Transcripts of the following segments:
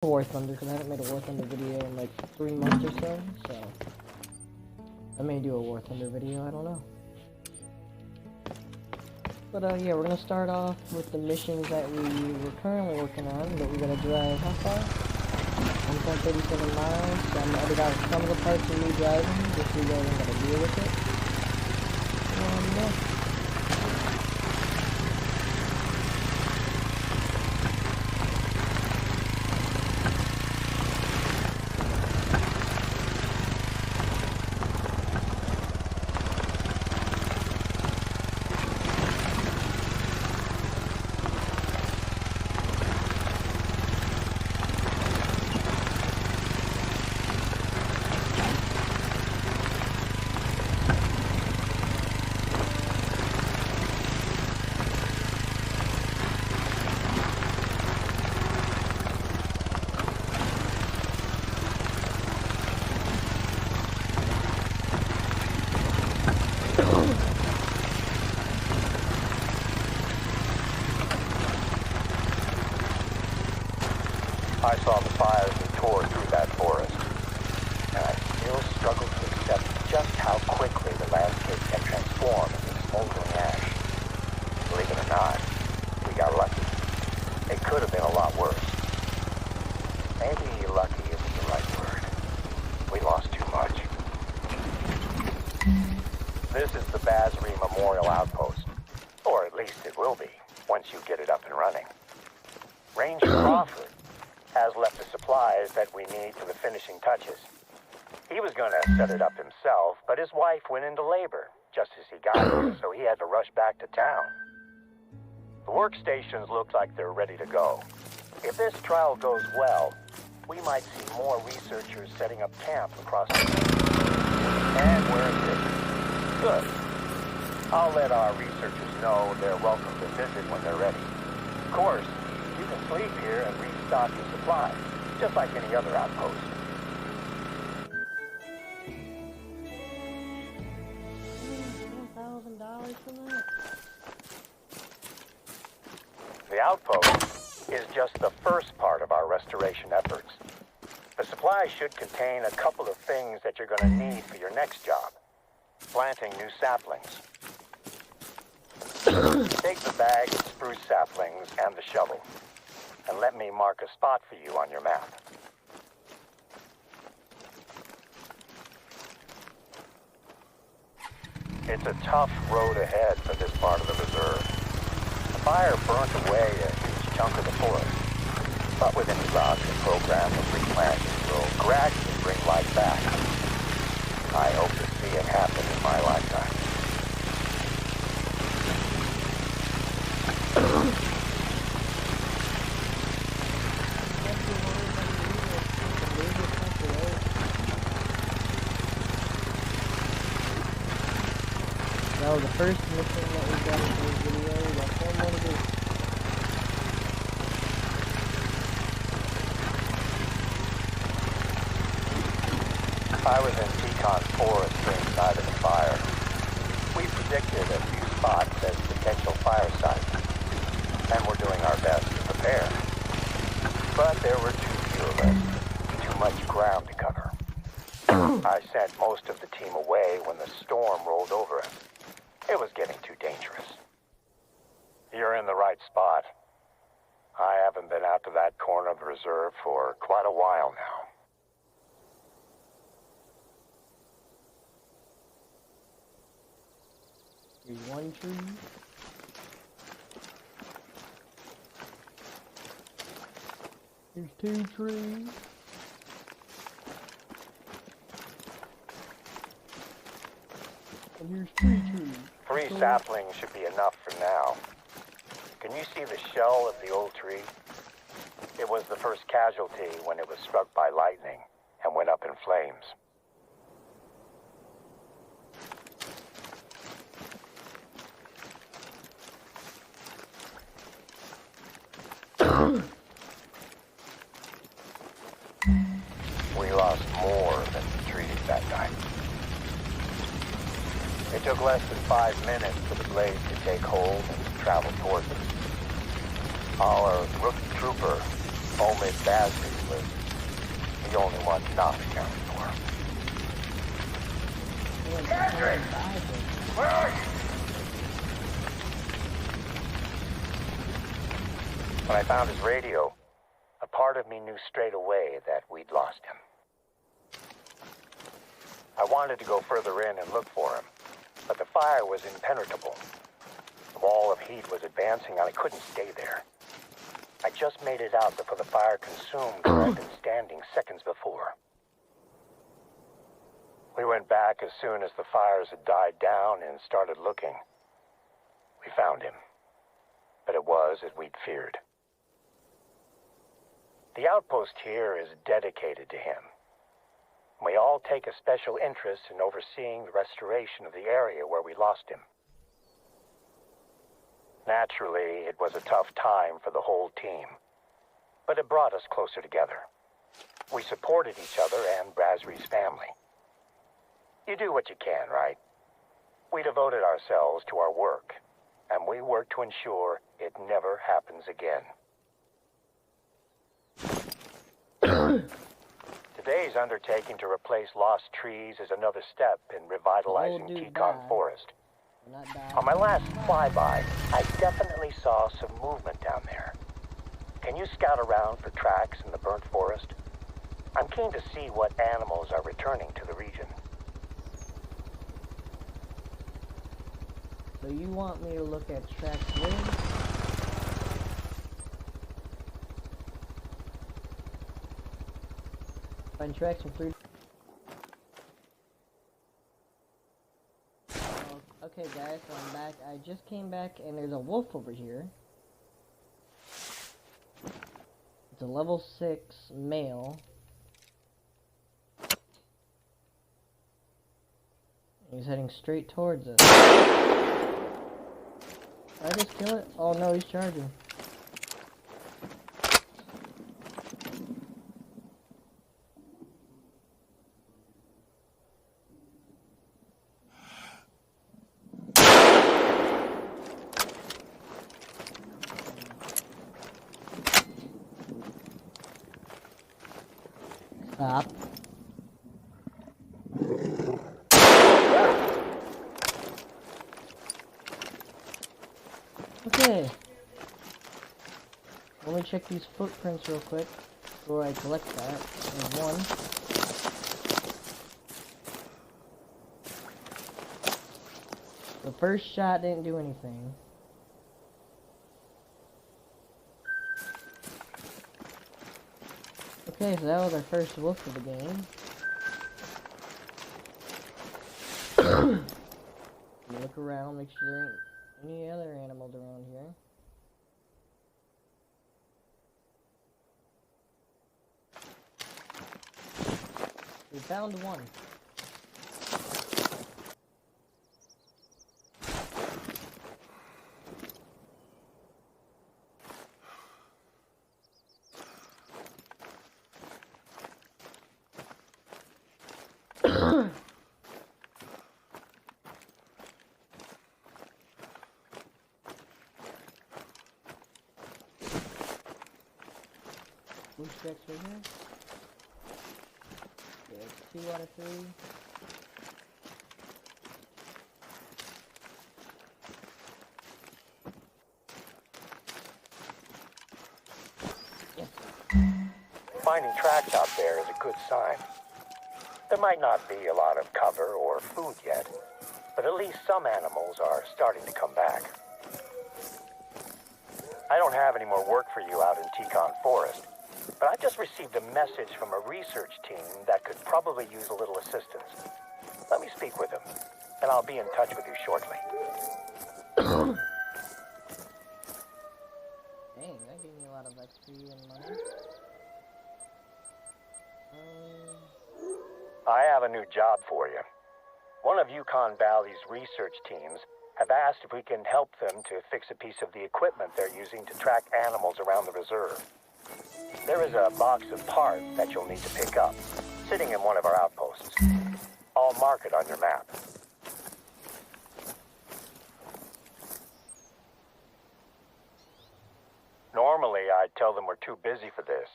War Thunder, because I haven't made a War Thunder video in like 3 months or so, I may do a War Thunder video, I don't know. But yeah, we're gonna start off with the missions that we were currently working on, but we gotta drive, how far? 1.37 miles, so I'm already got some of the parts of me driving, just so you guys ain't gotta deal with it. Yeah. I saw the fires that tore through that forest, and I still struggle to accept just how quickly the landscape can transform into smoldering ash. Believe it or not, we got lucky. It could have been a lot worse. Maybe lucky isn't the right word. We lost too much. This is the Basri Memorial Outpost, or at least it will be, once you get it up and running. Ranger Crawford has left the supplies that we need for the finishing touches. He was going to set it up himself, but his wife went into labor just as he got here, so he had to rush back to town. The workstations look like they're ready to go. If this trial goes well, we might see more researchers setting up camp across the and where it is. Good. I'll let our researchers know they're welcome to visit when they're ready. Of course, you can sleep here and restock your supplies, just like any other outpost. $1,000 for that? The outpost is just the first part of our restoration efforts. The supplies should contain a couple of things that you're going to need for your next job. Planting new saplings. Take the bag of spruce saplings and the shovel, and let me mark a spot for you on your map. It's a tough road ahead for this part of the reserve. The fire burnt away a huge chunk of the forest, but with any luck, the program of replanting will gradually bring life back. I hope to see it happen in my lifetime. That was the first mission that we got into this video. We got 4 more to do. I was in Yukon forest during the night of the fire. We predicted a few spots as potential fire sites, and we're doing our best to prepare. But there were too few of us, too much ground to cover. I sent most of the team away when the storm rolled over us. It was getting too dangerous. You're in the right spot. I haven't been out to that corner of the reserve for quite a while now. Here's one tree. Here's 2 trees. And here's 3 trees. 3 saplings should be enough for now. Can you see the shell of the old tree? It was the first casualty when it was struck by lightning and went up in flames. We lost more than the trees that night. It took less than 5 minutes for the blaze to take hold and travel towards us. Our rookie trooper Omid Basri was the only one not accounted for. Patrick! Where are you? When I found his radio, a part of me knew straight away that we'd lost him. I wanted to go further in and look for him, but the fire was impenetrable. The wall of heat was advancing and I couldn't stay there. I just made it out before the fire consumed where I'd been standing seconds before. We went back as soon as the fires had died down and started looking. We found him, but it was as we'd feared. The outpost here is dedicated to him. We all take a special interest in overseeing the restoration of the area where we lost him. Naturally, it was a tough time for the whole team, but it brought us closer together. We supported each other and Brasri's family. You do what you can, right? We devoted ourselves to our work, and we worked to ensure it never happens again. Today's undertaking to replace lost trees is another step in revitalizing Yukon Forest. On my last flyby, I definitely saw some movement down there. Can you scout around for tracks in the burnt forest? I'm keen to see what animals are returning to the region. So you want me to look at tracks where? Find tracks from 3. Okay guys, so I'm back. I just came back and there's a wolf over here. It's a level 6 male. He's heading straight towards us. Did I just kill it? Oh no, he's charging. Stop. Okay. Let me check these footprints real quick before I collect that. There's one. The first shot didn't do anything. Okay, so that was our first wolf of the game. Look around, make sure there ain't any other animals around here. We found one. Blue strikes right here. Yeah, 2 out of 3. Yes. Finding tracks out there is a good sign. There might not be a lot of cover or food yet, but at least some animals are starting to come back. I don't have any more work for you out in Yukon Forest, but I just received a message from a research team that could probably use a little assistance. Let me speak with them, and I'll be in touch with you shortly. Dang, that gave me a lot of XP and money. I have a new job for you. One of Yukon Valley's research teams have asked if we can help them to fix a piece of the equipment they're using to track animals around the reserve. There is a box of parts that you'll need to pick up, sitting in one of our outposts. I'll mark it on your map. Normally, I'd tell them we're too busy for this,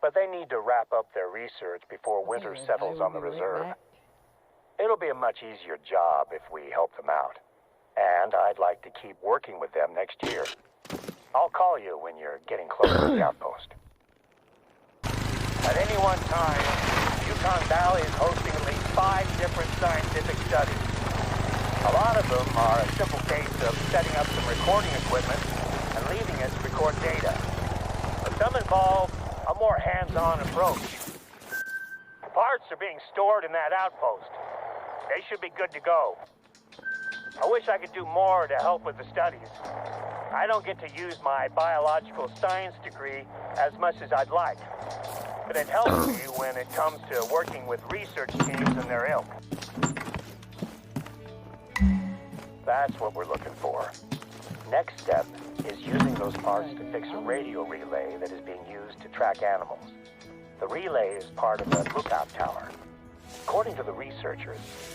but they need to wrap up their research before winter Okay, settles I on the will be right reserve. back. It'll be a much easier job if we help them out. And I'd like to keep working with them next year. I'll call you when you're getting close to the outpost. At any one time, Yukon Valley is hosting at least 5 different scientific studies. A lot of them are a simple case of setting up some recording equipment and leaving it to record data. But some involve a more hands-on approach. Parts are being stored in that outpost. They should be good to go. I wish I could do more to help with the studies. I don't get to use my biological science degree as much as I'd like, but it helps me when it comes to working with research teams and their ilk. That's what we're looking for. Next step is using those parts to fix a radio relay that is being used to track animals. The relay is part of a lookout tower. According to the researchers,